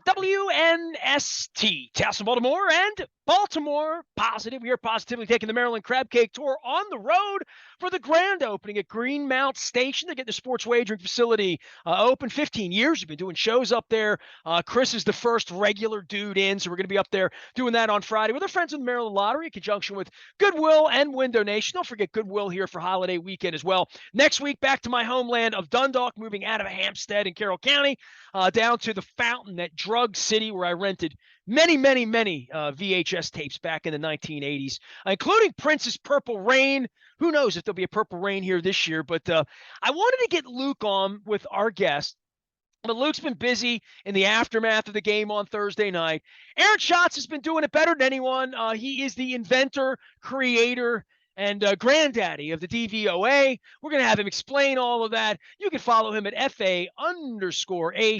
WNST, Towson, Baltimore, and Baltimore Positive. We are positively taking the Maryland Crab Cake Tour on the road for the grand opening at Greenmount Station. They get the sports wagering facility open 15 years. We've been doing shows up there. Chris is the first regular dude in, so we're going to be up there doing that on Friday with our friends in the Maryland Lottery in conjunction with Goodwill and Window Nation. Don't forget Goodwill here for holiday weekend as well. Next week, back to my homeland of Dundalk, moving out of Hampstead in Carroll County down to the Fountain at Drug City, where I rented many VHS tapes back in the 1980s, including Prince's Purple Rain. Who knows if there'll be a Purple Rain here this year, but I wanted to get Luke on with our guest. But Luke's been busy in the aftermath of the game on Thursday night. Aaron Schatz has been doing it better than anyone. He is the inventor, creator, and granddaddy of the DVOA. We're going to have him explain all of that. You can follow him at FA_A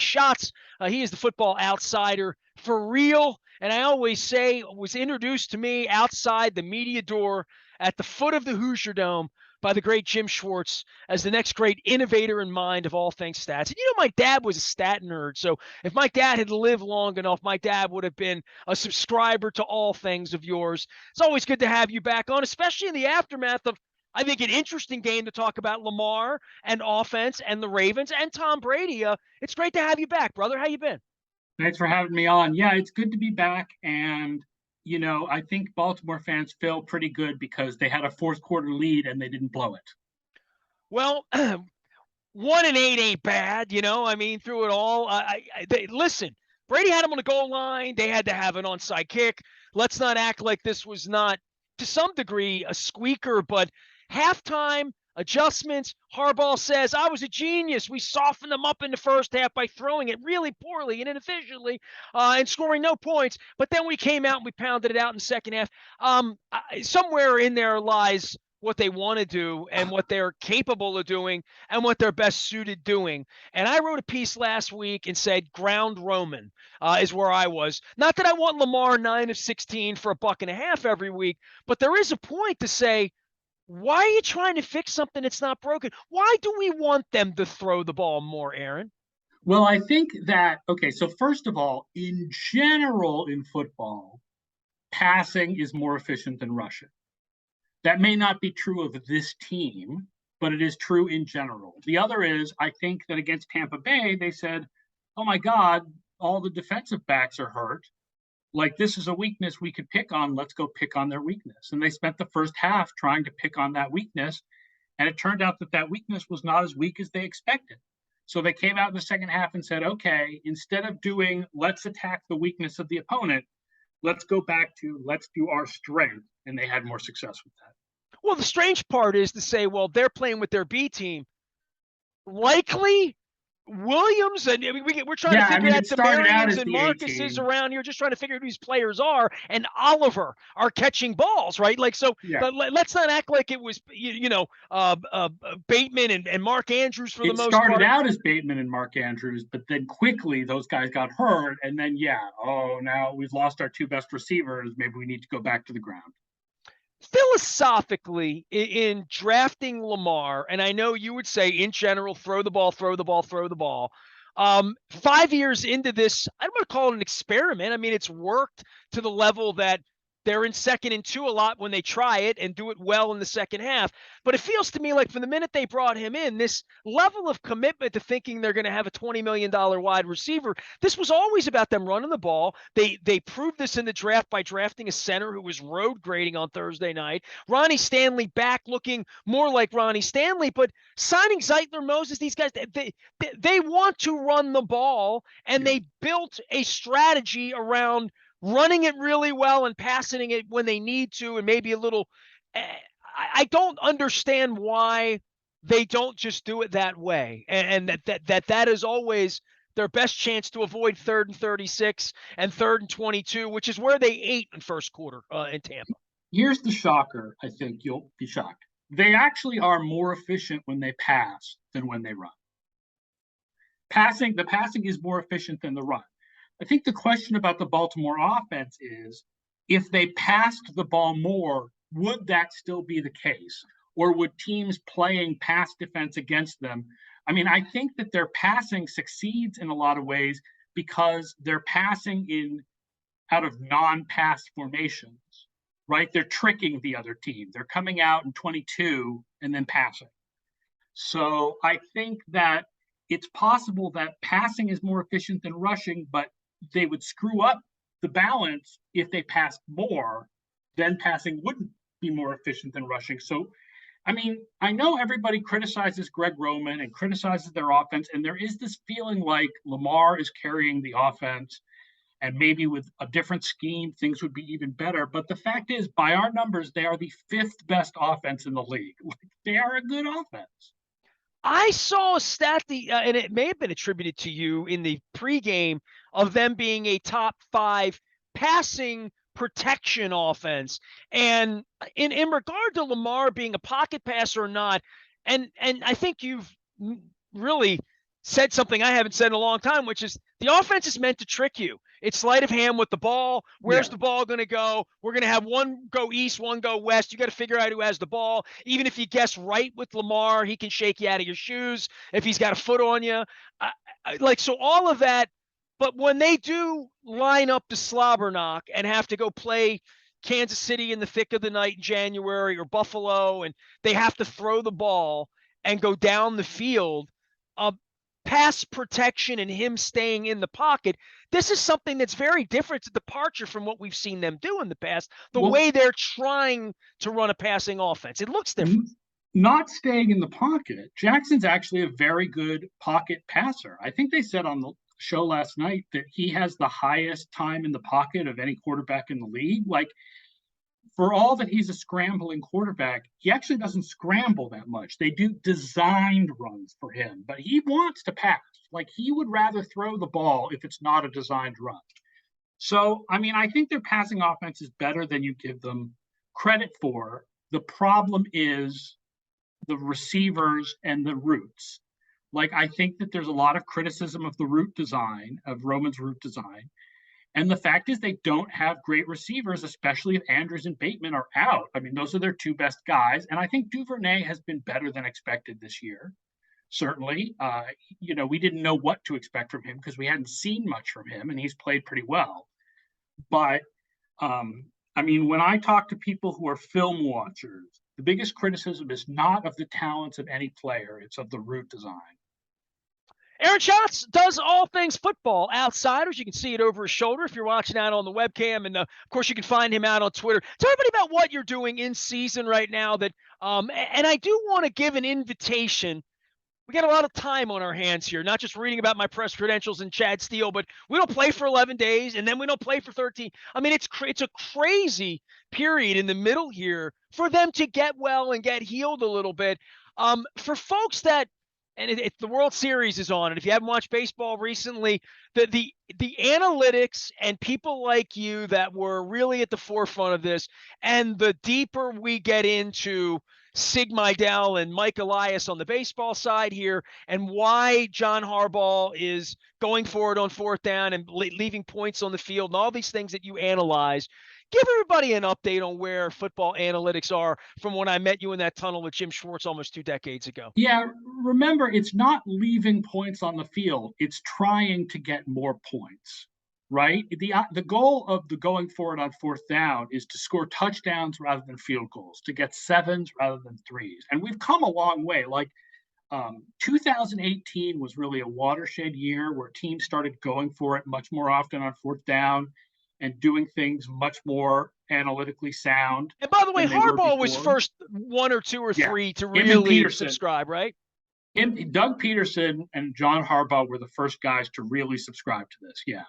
Shots. He is the football outsider for real. And I always say, was introduced to me outside the media door at the foot of the Hoosier Dome by the great Jim Schwartz as the next great innovator in mind of all things stats. And you know, my dad was a stat nerd. So if my dad had lived long enough, my dad would have been a subscriber to all things of yours. It's always good to have you back on, especially in the aftermath of, I think, an interesting game to talk about Lamar and offense and the Ravens and Tom Brady. It's great to have you back, brother. How you been? Thanks for having me on. Yeah, it's good to be back. And, you know, I think Baltimore fans feel pretty good because they had a fourth quarter lead and they didn't blow it. Well, 1-8 ain't bad, you know. I mean, through it all, listen, Brady had him on the goal line. They had to have an onside kick. Let's not act like this was not, to some degree, a squeaker, but halftime adjustments. Harbaugh says, I was a genius. We softened them up in the first half by throwing it really poorly and inefficiently and scoring no points. But then we came out and we pounded it out in the second half. Somewhere in there lies what they want to do and what they're capable of doing and what they're best suited doing. And I wrote a piece last week and said ground Roman is where I was. Not that I want Lamar 9 of 16 for $1.50 every week, but there is a point to say, why are you trying to fix something that's not broken? Why do we want them to throw the ball more, Aaron? Well, I think that, okay, so first of all, in general in football, passing is more efficient than rushing. That may not be true of this team, but it is true in general. The other is, I think that against Tampa Bay, they said, oh my God, all the defensive backs are hurt. Like, this is a weakness we could pick on. Let's go pick on their weakness. And they spent the first half trying to pick on that weakness. And it turned out that that weakness was not as weak as they expected. So they came out in the second half and said, okay, instead of doing, let's attack the weakness of the opponent, let's go back to, let's do our strength. And they had more success with that. Well, the strange part is to say, well, they're playing with their B team. Likely Williams, and we're trying to figure out the Marions and Marcuses around here, just trying to figure out who these players are, and Oliver are catching balls, right? Like, so let's not act like it was, Bateman and Mark Andrews for the most part. It started out as Bateman and Mark Andrews, but then quickly those guys got hurt, and then, now we've lost our two best receivers. Maybe we need to go back to the ground. Philosophically, in drafting Lamar, and I know you would say in general, throw the ball. 5 years into this, I don't want to call it an experiment. I mean, it's worked to the level that they're in 2nd and 2 a lot when they try it and do it well in the second half. But it feels to me like from the minute they brought him in, this level of commitment to thinking they're going to have a $20 million wide receiver, this was always about them running the ball. They proved this in the draft by drafting a center who was road grading on Thursday night. Ronnie Stanley back looking more like Ronnie Stanley, but signing Zeitler, Moses, these guys, they want to run the ball, and they built a strategy around running it really well and passing it when they need to, and maybe a little. I don't understand why they don't just do it that way, and that is always their best chance to avoid 3rd and 36 and 3rd and 22, which is where they ate in first quarter in Tampa. Here's the shocker. I think you'll be shocked. They actually are more efficient when they pass than when they run. The passing is more efficient than the run. I think the question about the Baltimore offense is, if they passed the ball more, would that still be the case? Or would teams playing pass defense against them? I mean, I think that their passing succeeds in a lot of ways because they're passing out of non-pass formations, right? They're tricking the other team. They're coming out in 22 and then passing. So I think that it's possible that passing is more efficient than rushing, but they would screw up the balance if they passed more. Then passing wouldn't be more efficient than rushing. So, I mean, I know everybody criticizes Greg Roman and criticizes their offense, and there is this feeling like Lamar is carrying the offense, and maybe with a different scheme, things would be even better. But the fact is, by our numbers, they are the fifth best offense in the league. They are a good offense. I saw a stat, and it may have been attributed to you in the pregame, of them being a top 5 passing protection offense. And in regard to Lamar being a pocket passer or not, and I think you've really said something I haven't said in a long time, which is the offense is meant to trick you. It's sleight of hand with the ball. Where's the ball going to go? We're going to have one go east, one go west. You got to figure out who has the ball. Even if you guess right with Lamar, he can shake you out of your shoes if he's got a foot on you. So all of that. But when they do line up to slobber knock and have to go play Kansas City in the thick of the night in January, or Buffalo, and they have to throw the ball and go down the field, pass protection and him staying in the pocket, this is something that's very different. It's a departure from what we've seen them do in the past, the way they're trying to run a passing offense. It looks different. Not staying in the pocket. Jackson's actually a very good pocket passer. I think they said on the show last night that he has the highest time in the pocket of any quarterback in the league. Like, for all that he's a scrambling quarterback, he actually doesn't scramble that much. They do designed runs for him, but he wants to pass. Like, he would rather throw the ball if it's not a designed run. So, I mean, I think their passing offense is better than you give them credit for. The problem is the receivers and the routes. Like, I think that there's a lot of criticism of the route design, of Roman's route design. And the fact is they don't have great receivers, especially if Andrews and Bateman are out. I mean, those are their two best guys. And I think Duvernay has been better than expected this year. Certainly, we didn't know what to expect from him because we hadn't seen much from him, and he's played pretty well. But, I mean, when I talk to people who are film watchers, the biggest criticism is not of the talents of any player. It's of the route design. Aaron Schatz does all things football outsiders. You can see it over his shoulder if you're watching out on the webcam. And, of course, you can find him out on Twitter. Tell everybody about what you're doing in season right now. And I do want to give an invitation. We got a lot of time on our hands here, not just reading about my press credentials and Chad Steele, but we don't play for 11 days, and then we don't play for 13. I mean, it's a crazy period in the middle here for them to get well and get healed a little bit. For folks that, and the World Series is on, and if you haven't watched baseball recently, the analytics and people like you that were really at the forefront of this, and the deeper we get into Sig Mejdal and Mike Elias on the baseball side here, and why John Harbaugh is going for it on fourth down and leaving points on the field, and all these things that you analyze. Give everybody an update on where football analytics are from when I met you in that tunnel with Jim Schwartz almost 2 decades ago. Yeah, remember, it's not leaving points on the field. It's trying to get more points, right? The goal of the going forward on fourth down is to score touchdowns rather than field goals, to get 7s rather than 3s. And we've come a long way. Like, 2018 was really a watershed year where teams started going for it much more often on fourth down and doing things much more analytically sound. And by the way, Harbaugh was first 1 or 2 or 3 to really subscribe, right? Doug Peterson and John Harbaugh were the first guys to really subscribe to this, yeah.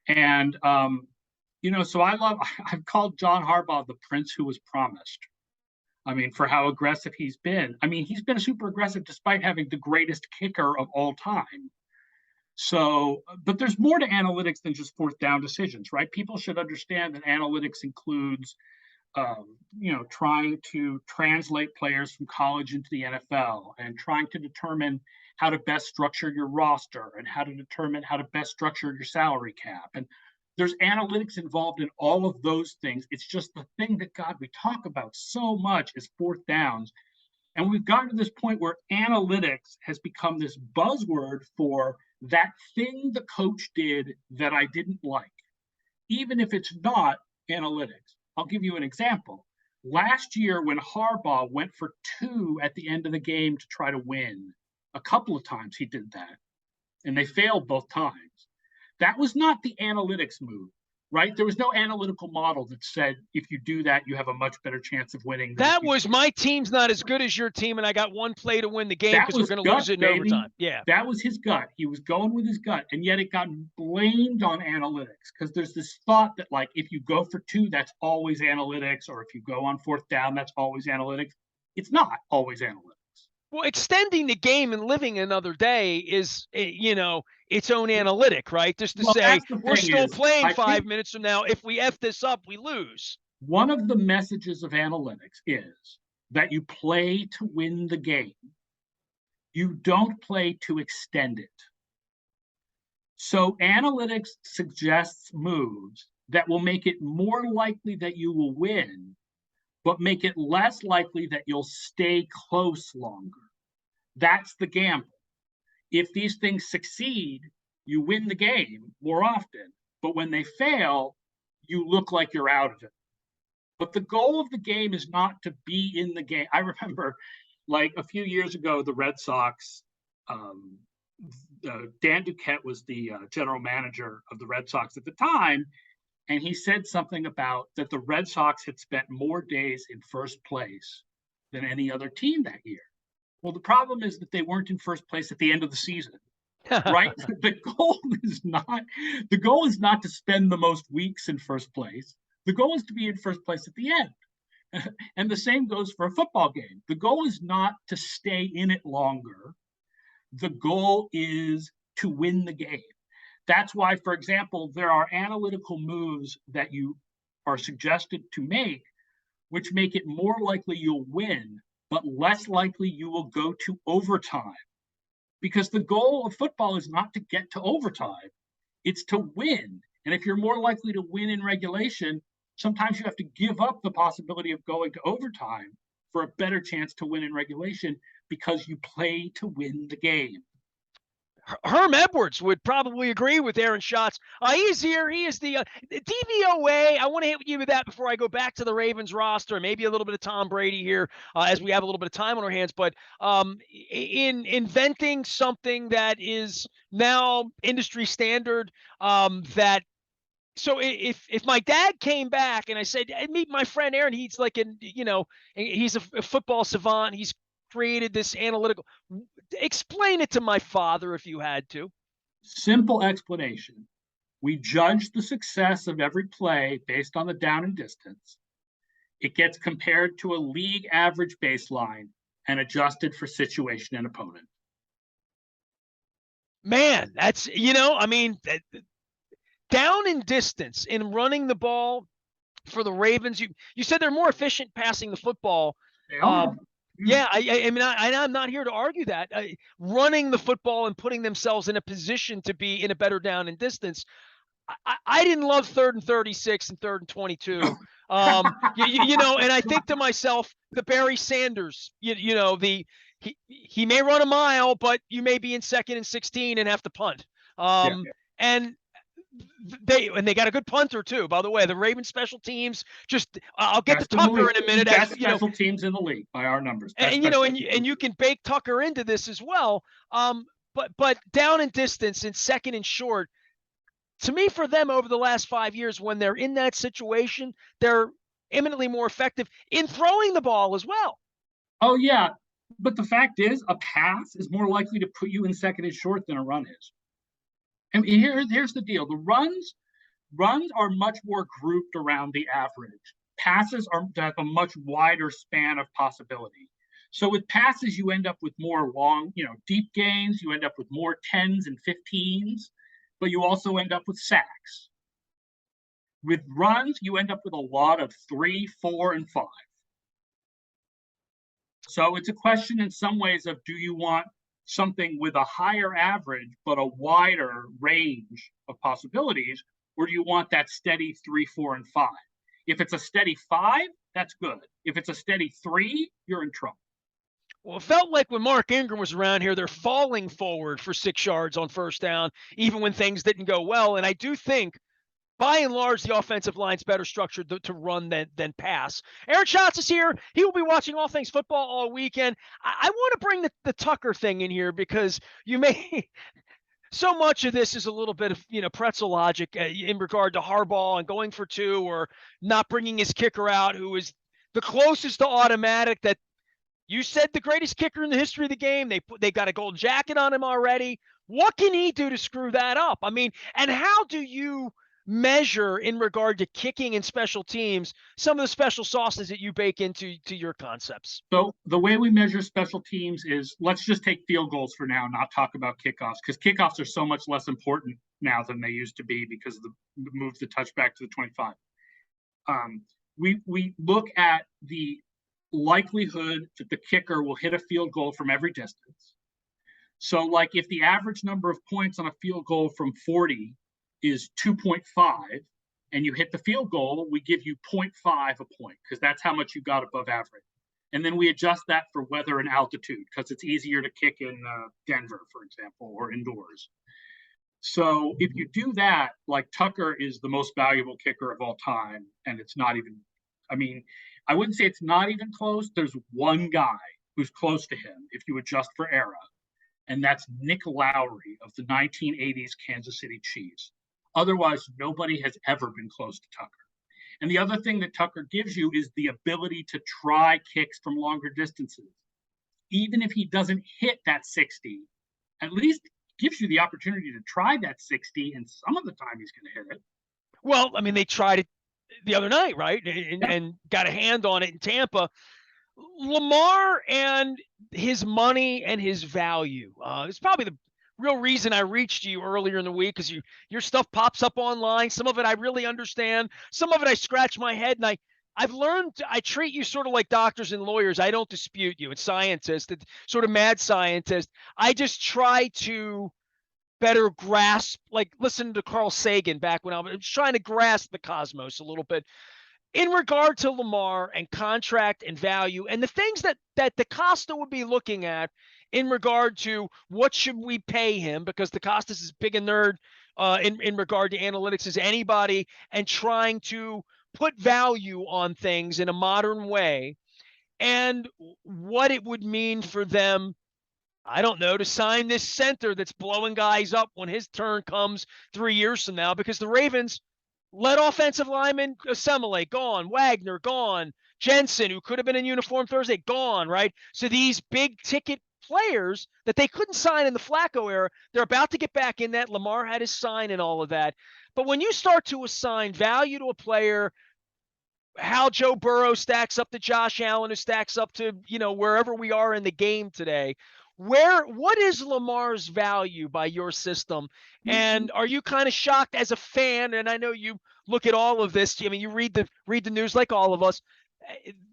And, so I've called John Harbaugh the prince who was promised. I mean, for how aggressive he's been. I mean, he's been super aggressive despite having the greatest kicker of all time. So, but there's more to analytics than just fourth down decisions, right? People should understand that analytics includes, trying to translate players from college into the NFL and trying to determine how to best structure your roster and how to determine how to best structure your salary cap. And there's analytics involved in all of those things. It's just the thing that, God, we talk about so much is fourth downs. And we've gotten to this point where analytics has become this buzzword for that thing the coach did that I didn't like, even if it's not analytics. I'll give you an example. Last year, when Harbaugh went for 2 at the end of the game to try to win, a couple of times he did that, and they failed both times. That was not the analytics move, right? There was no analytical model that said if you do that, you have a much better chance of winning. That was my team's not as good as your team, and I got one play to win the game because we're going to lose it in overtime. Yeah. That was his gut. He was going with his gut, and yet it got blamed on analytics because there's this thought that, like, if you go for 2, that's always analytics, or if you go on 4th down, that's always analytics. It's not always analytics. Well, extending the game and living another day is, its own analytic, right? Just to say, we're still playing 5 minutes from now. If we F this up, we lose. One of the messages of analytics is that you play to win the game. You don't play to extend it. So analytics suggests moves that will make it more likely that you will win, but make it less likely that you'll stay close longer. That's the gamble. If these things succeed, you win the game more often, but when they fail, you look like you're out of it. But the goal of the game is not to be in the game. I remember, like, a few years ago, the Red Sox, Dan Duquette was the general manager of the Red Sox at the time, and he said something about that the Red Sox had spent more days in first place than any other team that year. Well, the problem is that they weren't in first place at the end of the season, right? The goal is not to spend the most weeks in first place. The goal is to be in first place at the end. And the same goes for a football game. The goal is not to stay in it longer. The goal is to win the game. That's why, for example, there are analytical moves that you are suggested to make, which make it more likely you'll win, but less likely you will go to overtime. Because the goal of football is not to get to overtime, it's to win. And if you're more likely to win in regulation, sometimes you have to give up the possibility of going to overtime for a better chance to win in regulation because you play to win the game. Herm Edwards would probably agree with Aaron Schatz. He's here. He is the DVOA. I want to hit you with that before I go back to the Ravens roster, maybe a little bit of Tom Brady here as we have a little bit of time on our hands. But in inventing something that is now industry standard, so if my dad came back and I said, hey, meet my friend Aaron, he's like, he's a football savant. He's created this analytical. Explain it to my father if you had to. Simple explanation. We judge the success of every play based on the down and distance. It gets compared to a league average baseline and adjusted for situation and opponent. Man, that's, down in distance in running the ball for the Ravens. You said they're more efficient passing the football. They are. Yeah, I mean, I'm not here to argue that. Running the football and putting themselves in a position to be in a better down and distance. I didn't love 3rd and 36 and 3rd and 22. And I think to myself, the Barry Sanders, he may run a mile, but you may be in 2nd and 16 and have to punt. And they got a good punter too, by the way. The Ravens special teams, I'll get to Tucker in a minute. Best special teams in the league by our numbers. And you can bake Tucker into this as well. But down and distance in 2nd and short, to me, for them over the last 5 years, when they're in that situation, they're eminently more effective in throwing the ball as well. Oh yeah, but the fact is, a pass is more likely to put you in 2nd and short than a run is. And here's the deal. The runs are much more grouped around the average. Passes have a much wider span of possibility. So with passes, you end up with more long, deep gains. You end up with more 10s and 15s, but you also end up with sacks. With runs, you end up with a lot of 3, 4, and 5. So it's a question in some ways of, do you want something with a higher average but a wider range of possibilities, or do you want that steady 3, 4, and 5? If it's a steady 5, that's good. If it's a steady 3, you're in trouble. Well, it felt like when Mark Ingram was around here, they're falling forward for 6 yards on first down, even when things didn't go well. And I do think, by and large, the offensive line's better structured to run than pass. Aaron Schatz is here. He will be watching all things football all weekend. I want to bring the Tucker thing in here because you may so much of this is a little bit of pretzel logic in regard to Harbaugh and going for 2 or not bringing his kicker out, who is the closest to automatic that you said the greatest kicker in the history of the game. They got a gold jacket on him already. What can he do to screw that up? I mean, and how do you measure in regard to kicking and special teams some of the special sauces that you bake into your concepts? So the way we measure special teams is, let's just take field goals for now, not talk about kickoffs, because kickoffs are so much less important now than they used to be because of the moves the touchback to the 25. We look at the likelihood that the kicker will hit a field goal from every distance. So like if the average number of points on a field goal from 40 is 2.5 and you hit the field goal, we give you 0.5 a point because that's how much you got above average. And then we adjust that for weather and altitude because it's easier to kick in Denver, for example, or indoors. So if you do that, like Tucker is the most valuable kicker of all time, and it's not even, I mean, I wouldn't say it's not even close. There's one guy who's close to him if you adjust for era, and that's Nick Lowry of the 1980s Kansas City Chiefs. Otherwise, nobody has ever been close to Tucker. And the other thing that Tucker gives you is the ability to try kicks from longer distances. Even if he doesn't hit that 60, at least gives you the opportunity to try that 60, and some of the time he's going to hit it. Well, I mean, they tried it the other night, right? And got a hand on it in Tampa. Lamar and his money and his value. It's probably the real reason I reached you earlier in the week because your stuff pops up online. Some of it I really understand. Some of it I scratch my head, and I've learned I treat you sort of like doctors and lawyers. I don't dispute you. It's scientist, it's sort of mad scientist. I just try to better grasp, like listen to Carl Sagan back when I was trying to grasp the cosmos a little bit in regard to Lamar and contract and value and the things that DaCosta would be looking at in regard to what should we pay him, because DaCosta is as big a nerd in regard to analytics as anybody, and trying to put value on things in a modern way, and what it would mean for them, I don't know, to sign this center that's blowing guys up when his turn comes 3 years from now, because the Ravens let offensive linemen assimilate, gone. Wagner, gone. Jensen, who could have been in uniform Thursday, gone, right? So these big ticket players that they couldn't sign in the Flacco era, they're about to get back in that. Lamar had his sign and all of that. But when you start to assign value to a player, how Joe Burrow stacks up to Josh Allen, who stacks up to, wherever we are in the game today, what is Lamar's value by your system? And are you kind of shocked as a fan? And I know you look at all of this. I mean, you read the news like all of us.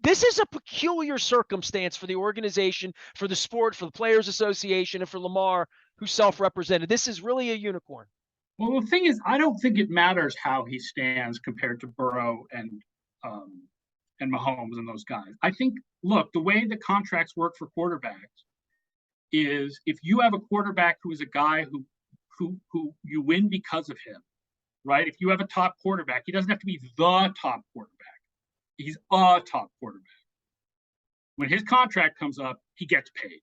This is a peculiar circumstance for the organization, for the sport, for the Players Association, and for Lamar, who's self-represented. This is really a unicorn. Well, the thing is, I don't think it matters how he stands compared to Burrow and Mahomes and those guys. I think, look, the way the contracts work for quarterbacks is if you have a quarterback who is a guy who you win because of him, right? If you have a top quarterback, he doesn't have to be the top quarterback. He's a top quarterback. When his contract comes up, he gets paid.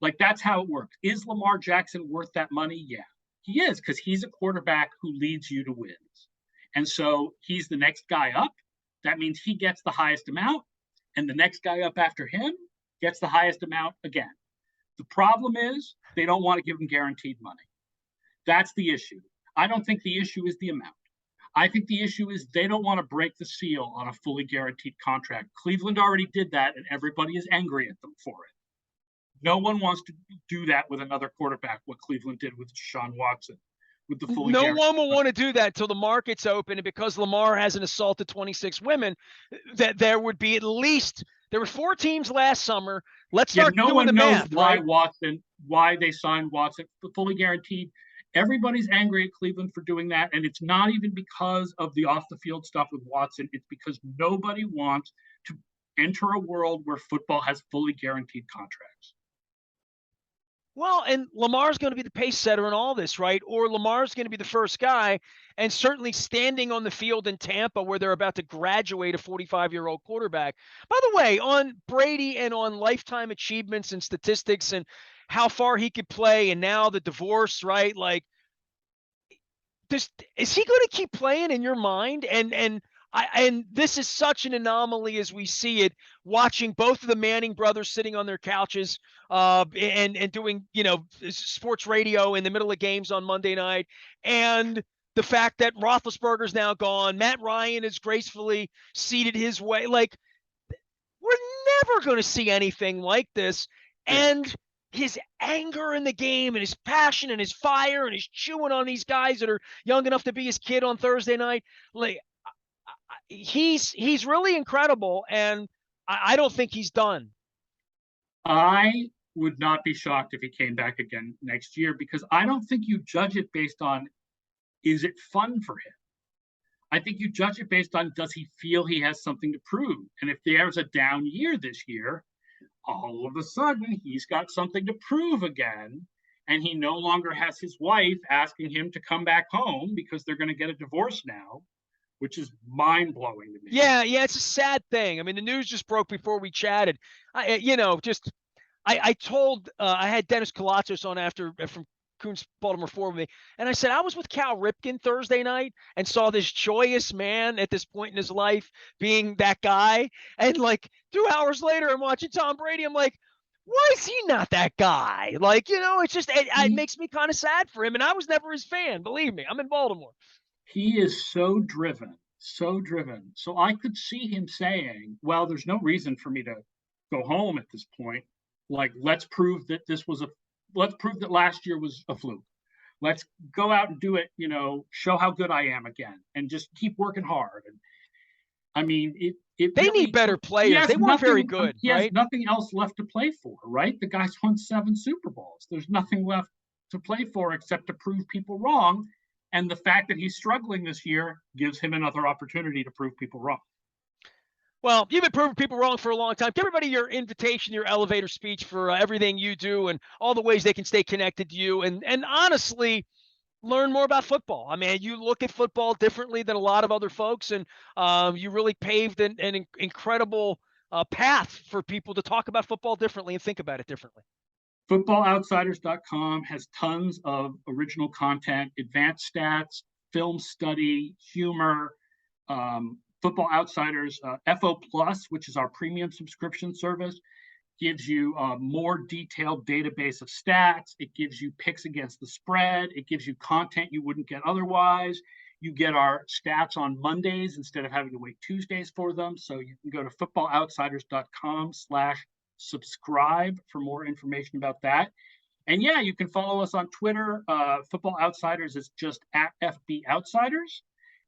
Like, that's how it works. Is Lamar Jackson worth that money? Yeah, he is, because he's a quarterback who leads you to wins. And so he's the next guy up. That means he gets the highest amount, and the next guy up after him gets the highest amount again. The problem is they don't want to give him guaranteed money. That's the issue. I don't think the issue is the amount. I think the issue is they don't want to break the seal on a fully guaranteed contract. Cleveland already did that, and everybody is angry at them for it. No one wants to do that with another quarterback, what Cleveland did with Deshaun Watson. With the fully no one will want to do that until the market's open, and because Lamar hasn't assaulted 26 women, that there would be at least – there were 4 teams last summer. Let's start doing the math. No one knows why they signed Watson fully guaranteed. Everybody's angry at Cleveland for doing that, and it's not even because of the off-the-field stuff with Watson. It's because nobody wants to enter a world where football has fully guaranteed contracts. Well, and Lamar's going to be the pace setter in all this, right? Or Lamar's going to be the first guy, and certainly standing on the field in Tampa where they're about to graduate a 45-year-old quarterback. By the way, on Brady and on lifetime achievements and statistics and how far he could play, and now the divorce, right? Like, is he going to keep playing in your mind? And this is such an anomaly as we see it, watching both of the Manning brothers sitting on their couches and doing, sports radio in the middle of games on Monday night. And the fact that Roethlisberger's now gone, Matt Ryan is gracefully seated his way. Like, we're never going to see anything like this. And his anger in the game and his passion and his fire and his chewing on these guys that are young enough to be his kid on Thursday night, like, he's really incredible, and I don't think he's done. I would not be shocked if he came back again next year, because I don't think you judge it based on, is it fun for him? I think you judge it based on, does he feel he has something to prove? And if there's a down year this year, all of a sudden he's got something to prove again, and he no longer has his wife asking him to come back home because they're going to get a divorce now, which is mind-blowing to me. Yeah, it's a sad thing. I mean, the news just broke before we chatted. I told I had Dennis Kalatzos on after from Coons Baltimore 4 with me, and I said I was with Cal Ripken Thursday night and saw this joyous man at this point in his life being that guy, and like 2 hours later I'm watching Tom Brady. I'm like, why is he not that guy? Like, it's just it makes me kind of sad for him, and I was never his fan. Believe me, I'm in Baltimore. He is so driven. So I could see him saying, well, there's no reason for me to go home at this point. Like, let's prove that last year was a fluke. Let's go out and do it, show how good I am again, and just keep working hard. And I mean, they really need better players. They weren't very good. He has nothing else left to play for, right? The guy's won 7 Super Bowls. There's nothing left to play for except to prove people wrong. And the fact that he's struggling this year gives him another opportunity to prove people wrong. Well, you've been proving people wrong for a long time. Give everybody your invitation, your elevator speech for everything you do and all the ways they can stay connected to you and honestly learn more about football. I mean, you look at football differently than a lot of other folks, and you really paved an incredible path for people to talk about football differently and think about it differently. FootballOutsiders.com has tons of original content, advanced stats, film study, humor. Football Outsiders FO Plus, which is our premium subscription service, gives you a more detailed database of stats. It gives you picks against the spread. It gives you content you wouldn't get otherwise. You get our stats on Mondays instead of having to wait Tuesdays for them. So you can go to footballoutsiders.com/subscribe for more information about that. And yeah, you can follow us on Twitter. Football Outsiders is just at FB Outsiders.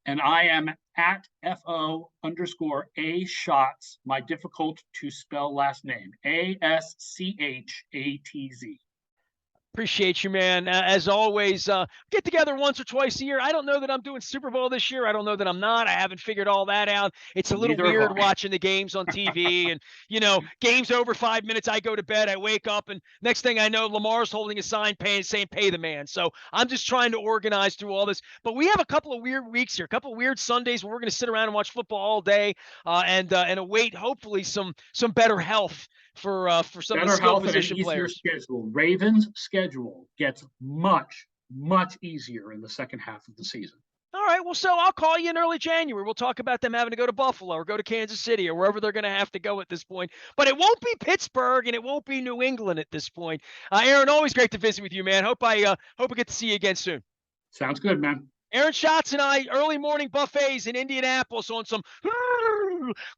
And I am at FO_A Schatz, my difficult to spell last name, ASCHATZ. Appreciate you, man. As always, get together once or twice a year. I don't know that I'm doing Super Bowl this year. I don't know that I'm not. I haven't figured all that out. It's a little weird watching the games on TV and, games over 5 minutes. I go to bed, I wake up, and next thing I know, Lamar's holding a sign saying pay the man. So I'm just trying to organize through all this. But we have a couple of weird weeks here, a couple of weird Sundays where we're going to sit around and watch football all day and await, hopefully, some better health for some of the skill position players. Schedule. Ravens' schedule gets much easier in the second half of the season. All right, well, so I'll call you in early January. We'll talk about them having to go to Buffalo or go to Kansas City or wherever they're going to have to go at this point. But it won't be Pittsburgh and it won't be New England at this point. Aaron, always great to visit with you, man. Hope I get to see you again soon. Sounds good, man. Aaron Schatz and I, early morning buffets in Indianapolis on some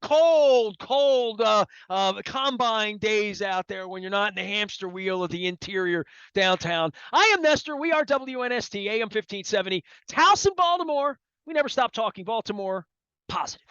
cold combine days out there when you're not in the hamster wheel of the interior downtown. I am Nestor. We are WNST AM 1570. It's House in Baltimore. We never stop talking Baltimore positive.